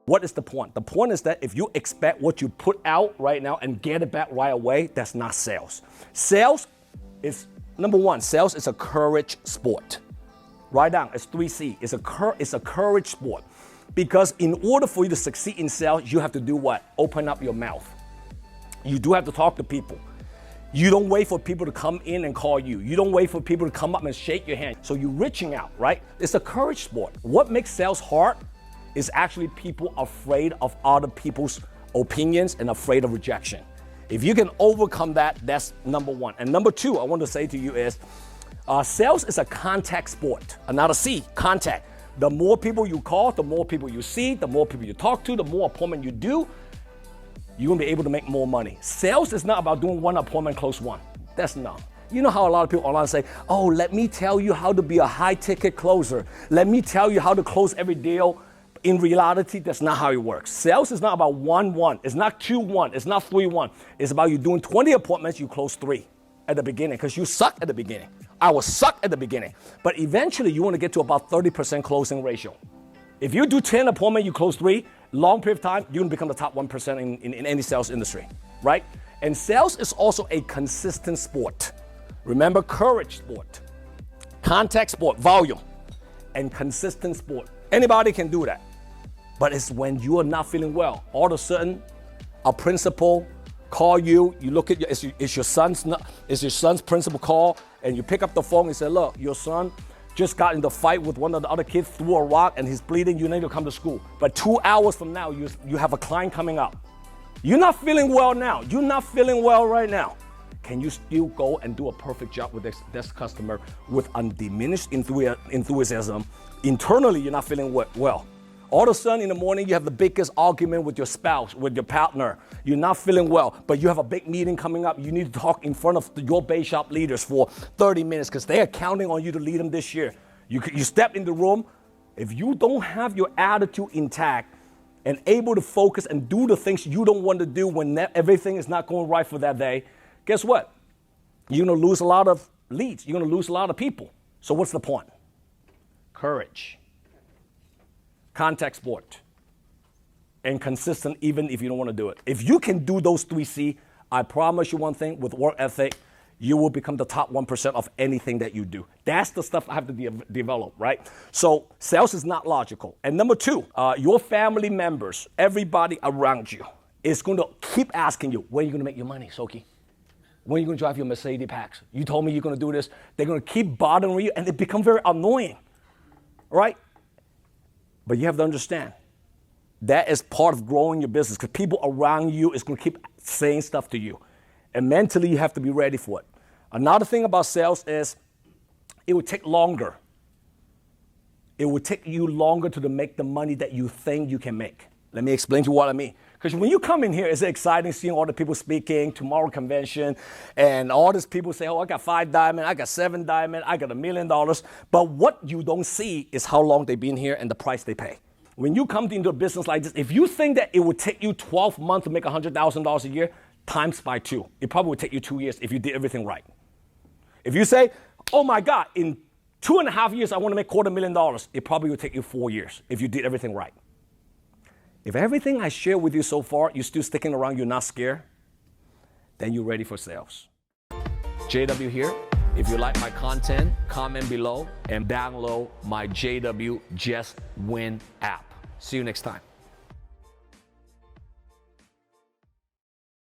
What is the point? The point is that if you expect what you put out right now and get it back right away, that's not sales. Sales is, number one, sales is a courage sport. Write down, it's 3C. It's a courage sport. Because in order for you to succeed in sales, you have to do what? Open up your mouth. You do have to talk to people. You don't wait for people to come in and call you. You don't wait for people to come up and shake your hand. So you're reaching out, right? It's a courage sport. What makes sales hard is actually people afraid of other people's opinions and afraid of rejection. If you can overcome that, that's number one. And number two, I want to say to you is, sales is a contact sport. Another C, contact. The more people you call, the more people you see, the more people you talk to, the more appointment you do, you're gonna be able to make more money. Sales is not about doing one appointment, close one. That's not. You know how a lot of people online say, oh, let me tell you how to be a high ticket closer. Let me tell you how to close every deal. In reality, that's not how it works. Sales is not about 1-1. It's not 2-1. It's not 3-1. It's about you doing 20 appointments, you close 3 at the beginning because you suck at the beginning. I was suck at the beginning. But eventually, you want to get to about 30% closing ratio. If you do 10 appointments, you close 3, long period of time, you're going to become the top 1% in any sales industry, right? And sales is also a consistent sport. Remember, courage sport, contact sport, volume, and consistent sport. Anybody can do that. But it's when you are not feeling well. All of a sudden, a principal call you. You look at it's your son's principal call, and you pick up the phone and say, "Look, your son just got in the fight with one of the other kids, threw a rock, and he's bleeding. You need to come to school." But 2 hours from now, you have a client coming up. You're not feeling well now. You're not feeling well right now. Can you still go and do a perfect job with this customer with undiminished enthusiasm? Internally, you're not feeling well. All of a sudden in the morning, you have the biggest argument with your spouse, with your partner. You're not feeling well, but you have a big meeting coming up. You need to talk in front of your base shop leaders for 30 minutes because they are counting on you to lead them this year. You step in the room. If you don't have your attitude intact and able to focus and do the things you don't want to do when everything is not going right for that day, guess what? You're going to lose a lot of leads. You're going to lose a lot of people. So what's the point? Courage. Contact sport, and consistent even if you don't want to do it. If you can do those 3C, I promise you one thing, with work ethic, you will become the top 1% of anything that you do. That's the stuff I have to develop, right? So sales is not logical. And number two, your family members, everybody around you is going to keep asking you, when are you going to make your money, Soki? When are you going to drive your Mercedes Pax? You told me you're going to do this. They're going to keep bothering you, and it becomes very annoying, right? But you have to understand, that is part of growing your business because people around you is going to keep saying stuff to you. And mentally, you have to be ready for it. Another thing about sales is it will take longer. It will take you longer to make the money that you think you can make. Let me explain to you what I mean. Because when you come in here, it's exciting seeing all the people speaking, tomorrow convention, and all these people say, oh, I got 5 diamond, I got 7 diamond, I got $1 million. But what you don't see is how long they've been here and the price they pay. When you come into a business like this, if you think that it would take you 12 months to make $100,000 a year, times by 2. It probably would take you 2 years if you did everything right. If you say, oh my God, in 2.5 years, I want to make $250,000, it probably would take you 4 years if you did everything right. If everything I share with you so far, you're still sticking around, you're not scared, then you're ready for sales. JW here. If you like my content, comment below and download my JW Just Win app. See you next time.